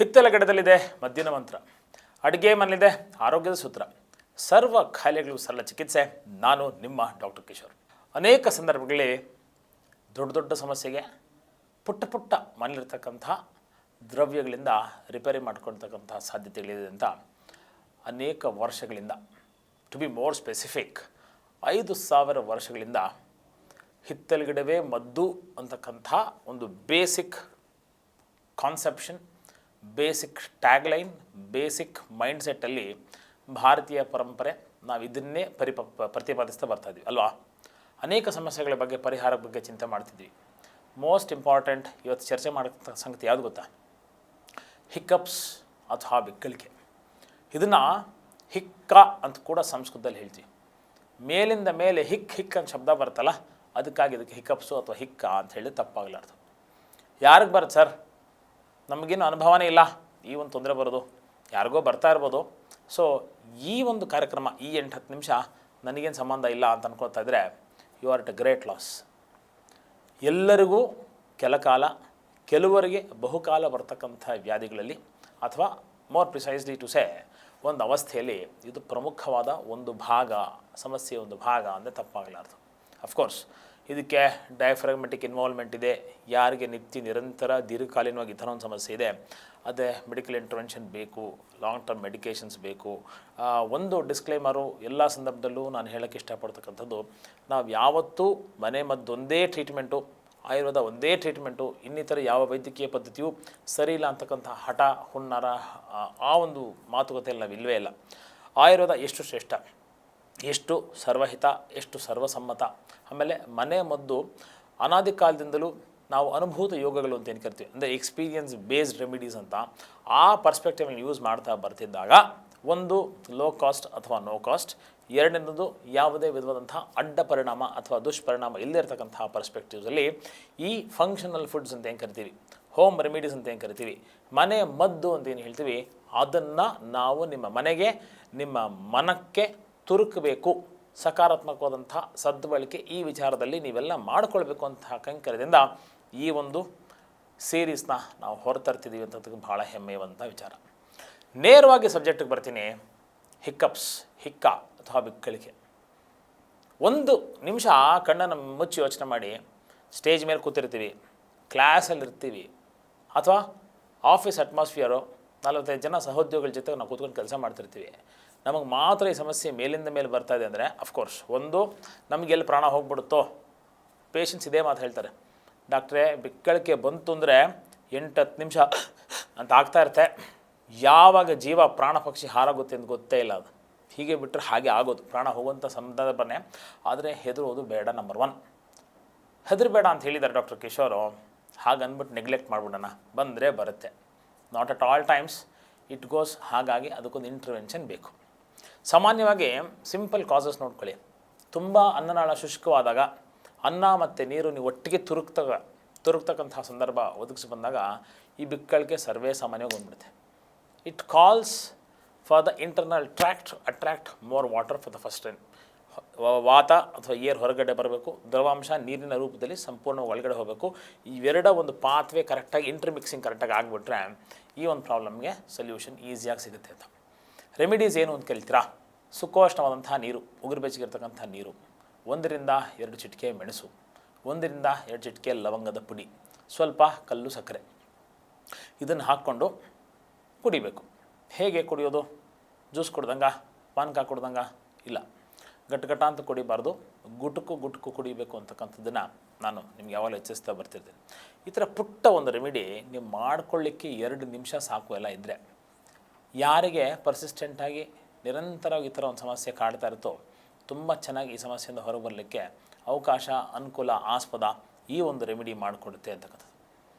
ಹಿತ್ತಲಗಡದಲ್ಲಿದೆ ಮದ್ದಿನ ಮಂತ್ರ, ಅಡುಗೆ ಮನೆಯಲ್ಲಿದೆ ಆರೋಗ್ಯದ ಸೂತ್ರ, ಸರ್ವ ಖಾಯಿಲೆಗಳು ಸರಳ ಚಿಕಿತ್ಸೆ. ನಾನು ನಿಮ್ಮ ಡಾಕ್ಟರ್ ಕಿಶೋರ್. ಅನೇಕ ಸಂದರ್ಭಗಳಲ್ಲಿ ದೊಡ್ಡ ದೊಡ್ಡ ಸಮಸ್ಯೆಗೆ ಪುಟ್ಟ ಪುಟ್ಟ ಮನೆಯಲ್ಲಿರ್ತಕ್ಕಂಥ ದ್ರವ್ಯಗಳಿಂದ ರಿಪೇರಿ ಮಾಡ್ಕೊಳ್ತಕ್ಕಂಥ ಸಾಧ್ಯತೆಗಳಿದೆ ಅಂತ ಅನೇಕ ವರ್ಷಗಳಿಂದ, ಟು ಬಿ ಮೋರ್ ಸ್ಪೆಸಿಫಿಕ್ 5,000 ವರ್ಷಗಳಿಂದ ಹಿತ್ತಲಗಿಡವೇ ಮದ್ದು ಅಂತಕ್ಕಂಥ ಒಂದು basic conception, basic tagline, basic ಮೈಂಡ್ಸೆಟ್ಟಲ್ಲಿ ಭಾರತೀಯ ಪರಂಪರೆ ನಾವು ಇದನ್ನೇ ಪ್ರತಿಪಾದಿಸ್ತಾ ಬರ್ತಾಯಿದ್ವಿ ಅಲ್ವಾ. ಅನೇಕ ಸಮಸ್ಯೆಗಳ ಬಗ್ಗೆ, ಪರಿಹಾರ ಬಗ್ಗೆ ಚಿಂತೆ ಮಾಡ್ತಿದ್ವಿ. ಮೋಸ್ಟ್ ಇಂಪಾರ್ಟೆಂಟ್ ಇವತ್ತು ಚರ್ಚೆ ಮಾಡೋ ಸಂಗತಿ ಯಾವುದು ಗೊತ್ತಾ? ಹಿಕ್ಕಪ್ಸ್ ಅಥವಾ ಬಿಕ್ಕಳಿಕೆ. ಇದನ್ನು ಹಿಕ್ಕ ಅಂತ ಕೂಡ ಸಂಸ್ಕೃತದಲ್ಲಿ ಹೇಳ್ತೀವಿ. ಮೇಲಿಂದ ಮೇಲೆ ಹಿಕ್ ಹಿಕ್ ಅಂತ ಶಬ್ದ ಬರುತ್ತಲ್ಲ, ಅದಕ್ಕಾಗಿ ಇದಕ್ಕೆ ಹಿಕ್ಕಪ್ಸು ಅಥವಾ ಹಿಕ್ಕ ಅಂತ ಹೇಳಿ ತಪ್ಪಾಗಲಾರ್ದು. ಯಾರಿಗೆ ಬರುತ್ತೆ ಸರ್? ನಮಗೇನು ಅನುಭವನೇ ಇಲ್ಲ ಈ ಒಂದು ತೊಂದರೆ ಬರೋದು, ಯಾರಿಗೋ ಬರ್ತಾ ಇರ್ಬೋದು. ಸೊ ಈ ಒಂದು ಕಾರ್ಯಕ್ರಮ, ಈ 8-10 ನಿಮಿಷ ನನಗೇನು ಸಂಬಂಧ ಇಲ್ಲ ಅಂತ ಅನ್ಕೊಳ್ತಾ ಇದ್ದರೆ you are at a great loss. ಎಲ್ಲರಿಗೂ ಕೆಲಕಾಲ, ಕೆಲವರಿಗೆ ಬಹುಕಾಲ ಬರ್ತಕ್ಕಂಥ ವ್ಯಾಧಿಗಳಲ್ಲಿ ಅಥವಾ ಮೋರ್ ಪ್ರಿಸೈಸ್ಲಿ ಟು ಸೇ ಒಂದು ಅವಸ್ಥೆಯಲ್ಲಿ ಇದು ಪ್ರಮುಖವಾದ ಒಂದು ಭಾಗ, ಸಮಸ್ಯೆಯ ಒಂದು ಭಾಗ ಅಂದರೆ ತಪ್ಪಾಗಲಾರ್ದು. ಅಫ್ಕೋರ್ಸ್ ಇದಕ್ಕೆ ಡಯಾಫ್ರಾಗ್ಮೆಟಿಕ್ ಇನ್ವಾಲ್ವ್ಮೆಂಟ್ ಇದೆ. ಯಾರಿಗೆ ನಿರಂತರ ದೀರ್ಘಕಾಲೀನವಾಗಿ ಈ ಥರ ಒಂದು ಸಮಸ್ಯೆ ಇದೆ, ಅದೇ ಮೆಡಿಕಲ್ ಇಂಟರ್ವೆನ್ಷನ್ ಬೇಕು, ಲಾಂಗ್ ಟರ್ಮ್ ಮೆಡಿಕೇಷನ್ಸ್ ಬೇಕು. ಒಂದು ಡಿಸ್ಕ್ಲೈಮರು ಎಲ್ಲ ಸಂದರ್ಭದಲ್ಲೂ ನಾನು ಹೇಳೋಕ್ಕೆ ಇಷ್ಟಪಡ್ತಕ್ಕಂಥದ್ದು, ನಾವು ಯಾವತ್ತೂ ಮನೆ ಮದ್ದೊಂದೇ ಟ್ರೀಟ್ಮೆಂಟು, ಆಯುರ್ವೇದ ಒಂದೇ ಟ್ರೀಟ್ಮೆಂಟು, ಇನ್ನಿತರ ಯಾವ ವೈದ್ಯಕೀಯ ಪದ್ಧತಿಯೂ ಸರಿ ಇಲ್ಲ ಅಂತಕ್ಕಂಥ ಹಠ, ಹುನ್ನಾರ, ಆ ಒಂದು ಮಾತುಕತೆಯಲ್ಲಿ ನಾವು ಇಲ್ಲವೇ ಇಲ್ಲ. ಆಯುರ್ವೇದ ಎಷ್ಟು ಶ್ರೇಷ್ಠ, ಎಷ್ಟು ಸರ್ವಹಿತ, ಎಷ್ಟು ಸರ್ವಸಮ್ಮತ. ಆಮೇಲೆ ಮನೆ ಮದ್ದು ಅನಾದಿ ಕಾಲದಿಂದಲೂ ನಾವು ಅನುಭೂತ ಯೋಗಗಳು ಅಂತ ಏನು ಕರಿತೀವಿ, ಅಂದರೆ ಎಕ್ಸ್ಪೀರಿಯನ್ಸ್ ಬೇಸ್ಡ್ ರೆಮಿಡೀಸ್ ಅಂತ ಆ ಪರ್ಸ್ಪೆಕ್ಟಿವ್ನ ಯೂಸ್ ಮಾಡ್ತಾ ಬರ್ತಿದ್ದಾಗ, ಒಂದು ಲೋ ಕಾಸ್ಟ್ ಅಥವಾ ನೋ ಕಾಸ್ಟ್, ಎರಡನೇದು ಯಾವುದೇ ವಿಧವಾದಂಥ ಅಡ್ಡ ಪರಿಣಾಮ ಅಥವಾ ದುಷ್ಪರಿಣಾಮ ಇಲ್ಲದೇ ಇರತಕ್ಕಂಥ ಪರ್ಸ್ಪೆಕ್ಟಿವ್ಸಲ್ಲಿ ಈ ಫಂಕ್ಷನಲ್ ಫುಡ್ಸ್ ಅಂತ ಏನು ಕರಿತೀವಿ, ಹೋಮ್ ರೆಮಿಡೀಸ್ ಅಂತ ಏನು ಕರಿತೀವಿ, ಮನೆ ಮದ್ದು ಅಂತ ಏನು ಹೇಳ್ತೀವಿ, ಅದನ್ನು ನಾವು ನಿಮ್ಮ ಮನೆಗೆ, ನಿಮ್ಮ ಮನಕ್ಕೆ ತುರುಕಬೇಕು. ಸಕಾರಾತ್ಮಕವಾದಂಥ ಸದ್ಬಳಕೆ ಈ ವಿಚಾರದಲ್ಲಿ ನೀವೆಲ್ಲ ಮಾಡಿಕೊಳ್ಬೇಕು ಅಂತ ಕಂಕರದಿಂದ ಈ ಒಂದು ಸೀರೀಸ್ನ ನಾವು ಹೊರತರ್ತಿದ್ದೀವಿ ಅಂತದಕ್ಕೆ ಭಾಳ ಹೆಮ್ಮೆಯುವಂಥ ವಿಚಾರ. ನೇರವಾಗಿ ಸಬ್ಜೆಕ್ಟಿಗೆ ಬರ್ತೀನಿ. ಹಿಕ್ಕಪ್ಸ್, ಹಿಕ್ಕ ಅಥವಾ ಬಿಕ್ಕಳಿಕೆ. ಒಂದು ನಿಮಿಷ ಕಣ್ಣನ್ನು ಮುಚ್ಚಿ ಯೋಚನೆ ಮಾಡಿ. ಸ್ಟೇಜ್ ಮೇಲೆ ಕೂತಿರ್ತೀವಿ, ಕ್ಲಾಸಲ್ಲಿರ್ತೀವಿ, ಅಥವಾ ಆಫೀಸ್ ಅಟ್ಮಾಸ್ಫಿಯರು, 45 ಜನ ಸಹೋದ್ಯೋಗಿಗಳ ಜೊತೆ ನಾವು ಕೂತ್ಕೊಂಡು ಕೆಲಸ ಮಾಡ್ತಿರ್ತೀವಿ. ನಮಗೆ ಮಾತ್ರ ಈ ಸಮಸ್ಯೆ ಮೇಲಿಂದ ಮೇಲೆ ಬರ್ತಾ ಇದೆ ಅಂದರೆ ಅಫ್ಕೋರ್ಸ್ ಒಂದು ನಮಗೆಲ್ಲಿ ಪ್ರಾಣ ಹೋಗ್ಬಿಡುತ್ತೋ. ಪೇಷಂಟ್ಸ್ ಇದೇ ಮಾತು ಹೇಳ್ತಾರೆ, ಡಾಕ್ಟ್ರೇ ಬಿಕ್ಕಳಿಕೆ ಬಂತು ಅಂದರೆ 8-10 ನಿಮಿಷ ಅಂತ ಆಗ್ತಾ ಇರುತ್ತೆ, ಯಾವಾಗ ಜೀವ ಪ್ರಾಣ ಪಕ್ಷಿ ಹಾರಾಗುತ್ತೆ ಅಂತ ಗೊತ್ತೇ ಇಲ್ಲ. ಅದು ಹೀಗೆ ಬಿಟ್ಟರೆ ಹಾಗೆ ಆಗೋದು, ಪ್ರಾಣ ಹೋಗುವಂಥ ಸಂದರ್ಭನೇ. ಆದರೆ ಹೆದರೋದು ಬೇಡ. ನಂಬರ್ 1 ಹೆದರಬೇಡ ಅಂತ ಹೇಳಿದ್ದಾರೆ ಡಾಕ್ಟರ್ ಕಿಶೋರು. ಹಾಗೆ ಅಂದ್ಬಿಟ್ಟು ನೆಗ್ಲೆಕ್ಟ್ ಮಾಡಿಬಿಡೋಣ, ಬಂದರೆ ಬರುತ್ತೆ. Not at all times it goes. ಹಾಗಾಗಿ ಅದಕ್ಕೊಂದು ಇಂಟರ್ವೆನ್ಷನ್ ಬೇಕು. ಸಾಮಾನ್ಯವಾಗಿ ಸಿಂಪಲ್ ಕಾಸಸ್ ನೋಡ್ಕೊಳ್ಳಿ. ತುಂಬ ಅನ್ನನಾಳ ಶುಷ್ಕವಾದಾಗ ಅನ್ನ ಮತ್ತು ನೀರು ನೀವು ಒಟ್ಟಿಗೆ ತುರುಕ್ತಕ್ಕಂಥ ಸಂದರ್ಭ ಒದಗಿಸಿ ಬಂದಾಗ ಈ ಬಿಕ್ಕಳಿಕೆ ಸರ್ವೇ ಸಾಮಾನ್ಯವಾಗಿ ಬಂದ್ಬಿಡುತ್ತೆ. It calls for the internal attract more water for the first time. ವಾತ ಅಥವಾ ಏರ್ ಹೊರಗಡೆ ಬರಬೇಕು, ದ್ರವಾಂಶ ನೀರಿನ ರೂಪದಲ್ಲಿ ಸಂಪೂರ್ಣ ಒಳಗಡೆ ಹೋಗಬೇಕು. ಇವೆರಡ ಒಂದು ಪಾತ್ವೆ ಕರೆಕ್ಟಾಗಿ ಇಂಟರ್ಮಿಕ್ಸಿಂಗ್ ಕರೆಕ್ಟಾಗಿ ಆಗಿಬಿಟ್ರೆ ಈ ಒಂದು ಪ್ರಾಬ್ಲಮ್ಗೆ ಸೊಲ್ಯೂಷನ್ ಈಸಿಯಾಗಿ ಸಿಗುತ್ತೆ ಅಂತ. ರೆಮಿಡೀಸ್ ಏನು ಅಂತ ಕೇಳ್ತೀರಾ? ಸುಖೋಷ್ಣವಾದಂಥ ನೀರು, ಉಗುರು ಬೆಚ್ಚಗಿರ್ತಕ್ಕಂಥ ನೀರು, 1-2 ಚಿಟಿಕೆ ಮೆಣಸು, 1-2 ಚಿಟಿಕೆ ಲವಂಗದ ಪುಡಿ, ಸ್ವಲ್ಪ ಕಲ್ಲು ಸಕ್ಕರೆ, ಇದನ್ನು ಹಾಕ್ಕೊಂಡು ಕುಡಿಬೇಕು. ಹೇಗೆ ಕುಡಿಯೋದು? ಜ್ಯೂಸ್ ಕುಡ್ದಂಗ, ಪಾನಕ ಕುಡ್ದಂಗ ಇಲ್ಲ, ಗಟ್ಗಟ ಅಂತ ಕುಡಿಬಾರ್ದು, ಗುಟುಕು ಕುಡಿಬೇಕು ಅಂತಕ್ಕಂಥದ್ದನ್ನು ನಾನು ನಿಮ್ಗೆ ಯಾವಾಗಲೂ ಎಚ್ಚರಿಸ್ತಾ ಬರ್ತಿರ್ತೇನೆ. ಈ ಥರ ಪುಟ್ಟ ಒಂದು ರೆಮಿಡಿ ನೀವು ಮಾಡ್ಕೊಳ್ಳಿಕ್ಕೆ 2 ನಿಮಿಷ ಸಾಕು. ಎಲ್ಲ ಇದ್ದರೆ ಯಾರಿಗೆ ಪರ್ಸಿಸ್ಟೆಂಟಾಗಿ ನಿರಂತರವಾಗಿ ಈ ಥರ ಒಂದು ಸಮಸ್ಯೆ ಕಾಡ್ತಾ ಇರುತ್ತೋ ತುಂಬ ಚೆನ್ನಾಗಿ ಈ ಸಮಸ್ಯೆಯಿಂದ ಹೊರಗೆ ಬರಲಿಕ್ಕೆ ಅವಕಾಶ, ಅನುಕೂಲ, ಆಸ್ಪದ ಈ ಒಂದು ರೆಮಿಡಿ ಮಾಡಿಕೊಡುತ್ತೆ ಅಂತಕ್ಕಂಥದ್ದು.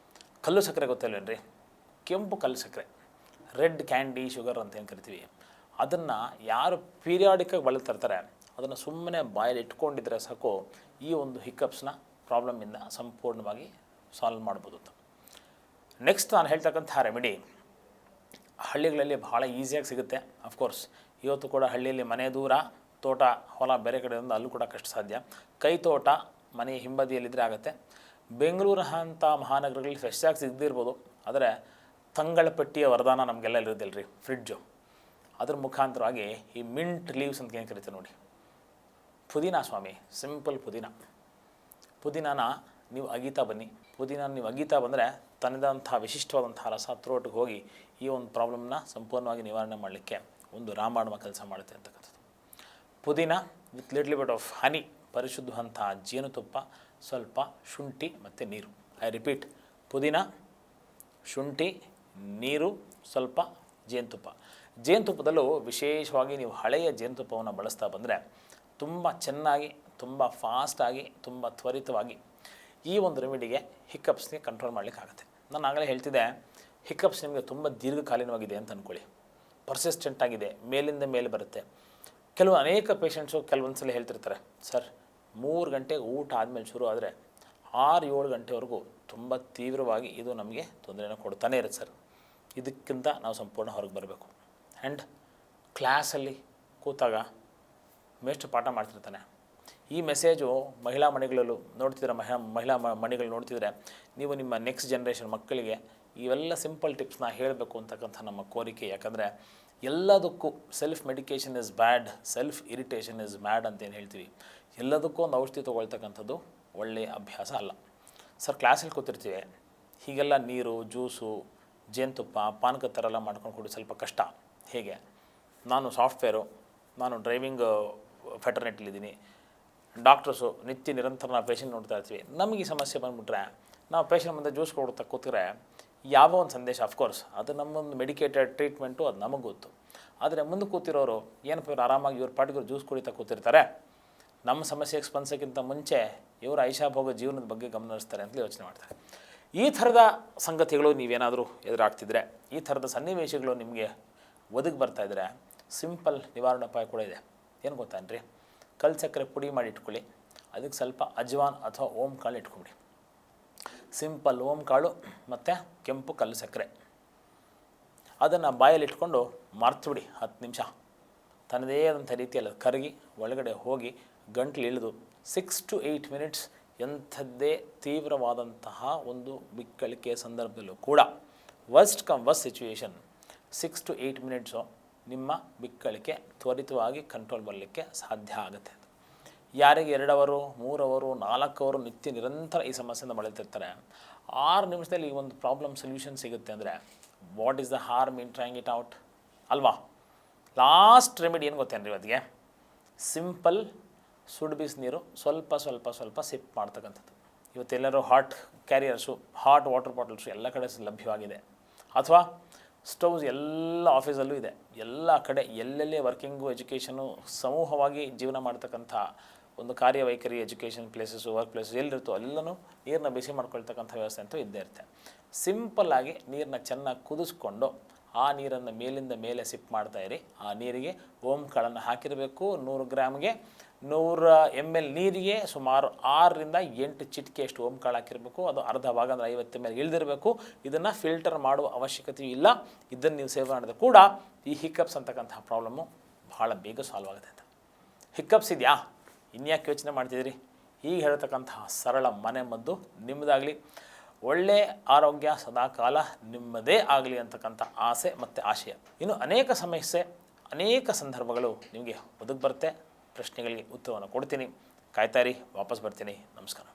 ಕಲ್ಲು ಸಕ್ಕರೆ ಗೊತ್ತಿಲ್ವೇನ್ರಿ? ಕೆಂಪು ಕಲ್ಲು ಸಕ್ಕರೆ, ರೆಡ್ ಕ್ಯಾಂಡಿ ಶುಗರ್ ಅಂತ ಏನು ಕರಿತೀವಿ, ಅದನ್ನು ಯಾರು ಪೀರಿಯಾಡಿಕಾಗಿ ಬಳಸ್ತಾ ಇರ್ತಾರೆ ಅದನ್ನು ಸುಮ್ಮನೆ ಬಾಯಲ್ಲಿ ಇಟ್ಕೊಂಡಿದ್ರೆ ಸಾಕು, ಈ ಒಂದು ಹಿಕ್ಕಪ್ಸ್ನ ಪ್ರಾಬ್ಲಮ್ಮಿಂದ ಸಂಪೂರ್ಣವಾಗಿ ಸಾಲ್ವ್ ಮಾಡ್ಬೋದು ಅಂತ. ನೆಕ್ಸ್ಟ್ ನಾನು ಹೇಳ್ತಕ್ಕಂಥ ರೆಮಿಡಿ ಹಳ್ಳಿಗಳಲ್ಲಿ ಭಾಳ ಈಸಿಯಾಗಿ ಸಿಗುತ್ತೆ. ಅಫ್ಕೋರ್ಸ್ ಇವತ್ತು ಕೂಡ ಹಳ್ಳಿಯಲ್ಲಿ ಮನೆ ದೂರ, ತೋಟ ಹೊಲ ಬೇರೆ ಕಡೆಯಿಂದ ಅಲ್ಲೂ ಕೂಡ ಕಷ್ಟ ಸಾಧ್ಯ. ಕೈ ತೋಟ ಮನೆ ಹಿಂಬದಿಯಲ್ಲಿದ್ದರೆ ಆಗುತ್ತೆ. ಬೆಂಗಳೂರು ಅಂಥ ಮಹಾನಗರಗಳಲ್ಲಿ ಫ್ರೆಶ್ ಆಗಿ ಸಿಗದಿರ್ಬೋದು, ಆದರೆ ತಂಗಳ ಪಟ್ಟಿಯ ವರದಾನ ನಮಗೆಲ್ಲ ಇರೋದಿಲ್ಲ ರೀ, ಫ್ರಿಡ್ಜು. ಅದ್ರ ಮುಖಾಂತರವಾಗಿ ಈ ಮಿಂಟ್ ಲೀವ್ಸ್ ಅಂತ ಏನು ಕರಿತೀವಿ ನೋಡಿ, ಪುದೀನ ಸ್ವಾಮಿ, ಸಿಂಪಲ್ ಪುದೀನಾನ ನೀವು ಅಗೀತಾ ಬನ್ನಿ. ಪುದೀನ ನೀವು ಅಗೀತಾ ಬಂದರೆ ತನ್ನದಂಥ ವಿಶಿಷ್ಟವಾದಂಥ ರಸ ಥ್ರೋಟ್ಗೆ ಹೋಗಿ ಈ ಒಂದು ಪ್ರಾಬ್ಲಮ್ನ ಸಂಪೂರ್ಣವಾಗಿ ನಿವಾರಣೆ ಮಾಡಲಿಕ್ಕೆ ಒಂದು ರಾಮಾಯಣ ಕೆಲಸ ಮಾಡುತ್ತೆ ಅಂತಕ್ಕಂಥದ್ದು. ಪುದೀನ with little bit of honey, ಪರಿಶುದ್ಧವಂಥ ಜೇನುತುಪ್ಪ, ಸ್ವಲ್ಪ ಶುಂಠಿ ಮತ್ತು ನೀರು. ಐ ರಿಪೀಟ್, ಪುದೀನ, ಶುಂಠಿ, ನೀರು, ಸ್ವಲ್ಪ ಜೇನುತುಪ್ಪ. ಜೇನುತುಪ್ಪದಲ್ಲೂ ವಿಶೇಷವಾಗಿ ನೀವು ಹಳೆಯ ಜೇನುತುಪ್ಪವನ್ನು ಬಳಸ್ತಾ ಬಂದರೆ ತುಂಬ ಚೆನ್ನಾಗಿ, ತುಂಬ ಫಾಸ್ಟಾಗಿ, ತುಂಬ ತ್ವರಿತವಾಗಿ ಈ ಒಂದು ರೆಮಿಡಿಗೆ ಹಿಕ್ಕಪ್ಸ್ಗೆ ಕಂಟ್ರೋಲ್ ಮಾಡಲಿಕ್ಕಾಗುತ್ತೆ. ನಾನು ಆಗಲೇ ಹೇಳ್ತಿದ್ದೆ, ಹಿಕ್ಕಪ್ಸ್ ನಿಮಗೆ ತುಂಬ ದೀರ್ಘಕಾಲೀನವಾಗಿದೆ ಅಂತ ಅಂದ್ಕೊಳ್ಳಿ, ಪರ್ಸಿಸ್ಟೆಂಟ್ ಆಗಿದೆ, ಮೇಲಿಂದ ಮೇಲೆ ಬರುತ್ತೆ. ಅನೇಕ ಪೇಷಂಟ್ಸು ಕೆಲವೊಂದು ಸಲ ಹೇಳ್ತಿರ್ತಾರೆ, ಸರ್ 3 ಗಂಟೆಗೆ ಊಟ ಆದಮೇಲೆ ಶುರು ಆದರೆ 6-7 ಗಂಟೆವರೆಗೂ ತುಂಬ ತೀವ್ರವಾಗಿ ಇದು ನಮಗೆ ತೊಂದರೆನ ಕೊಡ್ತಾನೆ ಇರುತ್ತೆ ಸರ್. ಇದಕ್ಕಿಂತ ನಾವು ಸಂಪೂರ್ಣ ಹೊರಗೆ ಬರಬೇಕು. ಆ್ಯಂಡ್ ಕ್ಲಾಸಲ್ಲಿ ಕೂತಾಗ ಮೇಷ್ಟ್ರು ಪಾಠ ಮಾಡ್ತಿರ್ತಾನೆ, ಈ ಮೆಸೇಜು ಮಹಿಳಾ ಮಣಿಗಳಲ್ಲೂ ನೋಡ್ತಿದ್ರೆ, ಮಹಿಳಾ ಮಣಿಗಳು ನೋಡ್ತಿದ್ರೆ ನೀವು ನಿಮ್ಮ ನೆಕ್ಸ್ಟ್ ಜನ್ರೇಷನ್ ಮಕ್ಕಳಿಗೆ ಇವೆಲ್ಲ ಸಿಂಪಲ್ ಟಿಪ್ಸ್ನ ಹೇಳಬೇಕು ಅಂತಕ್ಕಂಥ ನಮ್ಮ ಕೋರಿಕೆ. ಯಾಕಂದರೆ ಎಲ್ಲದಕ್ಕೂ self medication is bad, self irritation is mad ಅಂತೇನು ಹೇಳ್ತೀವಿ. ಎಲ್ಲದಕ್ಕೂ ಒಂದು ಔಷಧಿ ತೊಗೊಳ್ತಕ್ಕಂಥದ್ದು ಒಳ್ಳೆಯ ಅಭ್ಯಾಸ ಅಲ್ಲ. ಸರ್ ಕ್ಲಾಸಲ್ಲಿ ಕೂತಿರ್ತೀವಿ, ಹೀಗೆಲ್ಲ ನೀರು, ಜ್ಯೂಸು, ಜೇನುತುಪ್ಪ, ಪಾನಕ ಥರ ಎಲ್ಲ ಮಾಡ್ಕೊಂಡು ಕೊಡಿ ಸ್ವಲ್ಪ ಕಷ್ಟ. ಹೇಗೆ? ನಾನು ಸಾಫ್ಟ್ವೇರು, ನಾನು ಡ್ರೈವಿಂಗ್ ಫೆಟರ್ನಿಟಿಲಿದ್ದೀನಿ, ಡಾಕ್ಟರ್ಸು ನಿತ್ಯ ನಿರಂತರ ನಾವು ಪೇಷಂಟ್ ನೋಡ್ತಾ ಇರ್ತೀವಿ. ನಮಗೆ ಈ ಸಮಸ್ಯೆ ಬಂದುಬಿಟ್ರೆ ನಾವು ಪೇಷಂಟ್ ಮುಂದೆ ಜ್ಯೂಸ್ ಕೊಡ್ತಾ ಕೂತ್ರೆ ಯಾವ ಒಂದು ಸಂದೇಶ, ಅಫ್ಕೋರ್ಸ್ ಅದು ನಮ್ಮೊಂದು ಮೆಡಿಕೇಟೆಡ್ ಟ್ರೀಟ್ಮೆಂಟು, ಅದು ನಮಗೆ ಗೊತ್ತು. ಆದರೆ ಮುಂದೆ ಕೂತಿರೋರು ಏನಪ್ಪ ಇವ್ರು ಆರಾಮಾಗಿ ಇವ್ರ ಪಾಟಿಗೆ ಜ್ಯೂಸ್ ಕುಡಿತಾ ಕೂತಿರ್ತಾರೆ, ನಮ್ಮ ಸಮಸ್ಯೆಗೆ ಸ್ಪಂದಿಸೋಕ್ಕಿಂತ ಮುಂಚೆ ಇವರು ಐಷಾಭೋಗ ಜೀವನದ ಬಗ್ಗೆ ಗಮನ ಹರಿಸ್ತಾರೆ ಅಂತ ಯೋಚನೆ ಮಾಡ್ತಾರೆ. ಈ ಥರದ ಸಂಗತಿಗಳು ನೀವೇನಾದರೂ ಎದುರಾಗ್ತಿದ್ರೆ, ಈ ಥರದ ಸನ್ನಿವೇಶಗಳು ನಿಮಗೆ ಒದಗಿ ಬರ್ತಾಯಿದ್ರೆ ಸಿಂಪಲ್ ನಿವಾರಣೋಪಾಯ ಕೂಡ ಇದೆ. ಏನು ಗೊತ್ತಾನ್ರಿ, ಕಲ್ಲು ಸಕ್ಕರೆ ಪುಡಿ ಮಾಡಿ ಇಟ್ಕೊಳ್ಳಿ, ಅದಕ್ಕೆ ಸ್ವಲ್ಪ ಅಜ್ವಾನ್ ಅಥವಾ ಓಂ ಕಾಳು ಇಟ್ಕೊಂಬಿಡಿ. ಸಿಂಪಲ್ ಓಂ ಕಾಳು ಮತ್ತು ಕೆಂಪು ಕಲ್ಲು ಸಕ್ಕರೆ, ಅದನ್ನು ಬಾಯಲ್ಲಿ ಇಟ್ಕೊಂಡು ಮರ್ತುಬಿಡಿ 10 ನಿಮಿಷ. ತನ್ನದೇ ಆದಂಥ ರೀತಿಯಲ್ಲಿ ಕರಗಿ ಒಳಗಡೆ ಹೋಗಿ ಗಂಟ್ಲು ಇಳಿದು 6 to 8 ಮಿನಿಟ್ಸ್ ಎಂಥದ್ದೇ ತೀವ್ರವಾದಂತಹ ಒಂದು ಬಿಕ್ಕಳಿಕೆ ಸಂದರ್ಭದಲ್ಲೂ ಕೂಡ ವರ್ಸ್ಟ್ ಸಿಚುವೇಶನ್ 6 to 8 ಮಿನಿಟ್ಸು ನಿಮ್ಮ ಬಿಕ್ಕಳಿಕೆ ತ್ವರಿತವಾಗಿ ಕಂಟ್ರೋಲ್ ಬರಲಿಕ್ಕೆ ಸಾಧ್ಯ ಆಗುತ್ತೆ. ಯಾರಿಗೆ 2 ಅವರು 3 ಅವರು 4 ಅವರು ನಿತ್ಯ ನಿರಂತರ ಈ ಸಮಸ್ಯೆಯಿಂದ ಬಳಲ್ತಿರ್ತಾರೆ, 6 ನಿಮಿಷದಲ್ಲಿ ಈ ಒಂದು ಪ್ರಾಬ್ಲಮ್ ಸೊಲ್ಯೂಷನ್ ಸಿಗುತ್ತೆ ಅಂದರೆ what is the harm in trying it out ಅಲ್ವಾ? ಲಾಸ್ಟ್ ರೆಮಿಡಿ ಏನು ಗೊತ್ತೇನ್ರಿ ಅದಕ್ಕೆ? ಸಿಂಪಲ್ ಸುಡು ಬಿಸಿ ನೀರು ಸ್ವಲ್ಪ ಸ್ವಲ್ಪ ಸ್ವಲ್ಪ ಸಿಪ್ ಮಾಡ್ತಕ್ಕಂಥದ್ದು. ಇವತ್ತೆಲ್ಲರೂ ಹಾಟ್ ಕ್ಯಾರಿಯರ್ಸು, ಹಾಟ್ ವಾಟರ್ ಬಾಟಲ್ಸು ಎಲ್ಲ ಕಡೆ ಲಭ್ಯವಾಗಿದೆ. ಅಥವಾ ಸ್ಟವ್ಸ್ ಎಲ್ಲ ಆಫೀಸಲ್ಲೂ ಇದೆ, ಎಲ್ಲ ಕಡೆ ಎಲ್ಲೆಲ್ಲೇ ವರ್ಕಿಂಗು, ಎಜುಕೇಷನು, ಸಮೂಹವಾಗಿ ಜೀವನ ಮಾಡ್ತಕ್ಕಂಥ ಒಂದು ಕಾರ್ಯವೈಖರಿ ಎಜುಕೇಷನ್ ಪ್ಲೇಸಸ್ಸು, ವರ್ಕ್ ಪ್ಲೇಸಸ್ ಎಲ್ಲಿರುತ್ತೋ ಅಲ್ಲೆಲ್ಲನೂ ನೀರನ್ನ ಬಿಸಿ ಮಾಡ್ಕೊಳ್ತಕ್ಕಂಥ ವ್ಯವಸ್ಥೆ ಅಂತೂ ಇದ್ದೇ ಇರುತ್ತೆ. ಸಿಂಪಲ್ಲಾಗಿ ನೀರನ್ನ ಚೆನ್ನಾಗಿ ಕುದಿಸ್ಕೊಂಡು ಆ ನೀರನ್ನು ಮೇಲಿಂದ ಮೇಲೆ ಸಿಪ್ ಮಾಡ್ತಾಯಿರಿ. ಆ ನೀರಿಗೆ ಓಂ ಕಾಳನ್ನು ಹಾಕಿರಬೇಕು. 100 ಗ್ರಾಮ್ಗೆ 100 ml ನೀರಿಗೆ ಸುಮಾರು 6ರಿಂದ 8 ಚಿಟಿಕೆಯಷ್ಟು ಓಂ ಕಾಳು ಹಾಕಿರಬೇಕು. ಅದು ಅರ್ಧ ಭಾಗ ಅಂದರೆ 50 ml ಇಳಿದಿರಬೇಕು. ಇದನ್ನು ಫಿಲ್ಟರ್ ಮಾಡುವ ಅವಶ್ಯಕತೆಯೂ ಇಲ್ಲ. ಇದನ್ನು ನೀವು ಸೇವನೆ ಮಾಡಿದ್ರೆ ಕೂಡ ಈ ಹಿಕ್ಕಪ್ಸ್ ಅಂತಕ್ಕಂಥ ಪ್ರಾಬ್ಲಮ್ಮು ಭಾಳ ಬೇಗ ಸಾಲ್ವ್ ಆಗುತ್ತೆ ಅಂತ. ಹಿಕ್ಕಪ್ಸ್ ಇದೆಯಾ, ಇನ್ಯಾಕೆ ಯೋಚನೆ ಮಾಡ್ತಿದ್ದೀರಿ? ಈಗ ಹೇಳ್ತಕ್ಕಂತಹ ಸರಳ ಮನೆ ಮದ್ದು ನಿಮ್ಮದಾಗಲಿ, ಒಳ್ಳೆಯ ಆರೋಗ್ಯ ಸದಾಕಾಲ ನಿಮ್ಮದೇ ಆಗಲಿ ಅಂತಕ್ಕಂಥ ಆಸೆ ಮತ್ತು ಆಶಯ. ಇನ್ನು ಅನೇಕ ಸಮಸ್ಯೆ, ಅನೇಕ ಸಂದರ್ಭಗಳು ನಿಮಗೆ ಒದಗಿ ಬರುತ್ತೆ. ಪ್ರಶ್ನೆಗಳಿಗೆ ಉತ್ತರವನ್ನು ಕೊಡ್ತೀನಿ. ಕಾಯ್ತಾರಿ, ವಾಪಸ್ ಬರ್ತೀನಿ. ನಮಸ್ಕಾರ.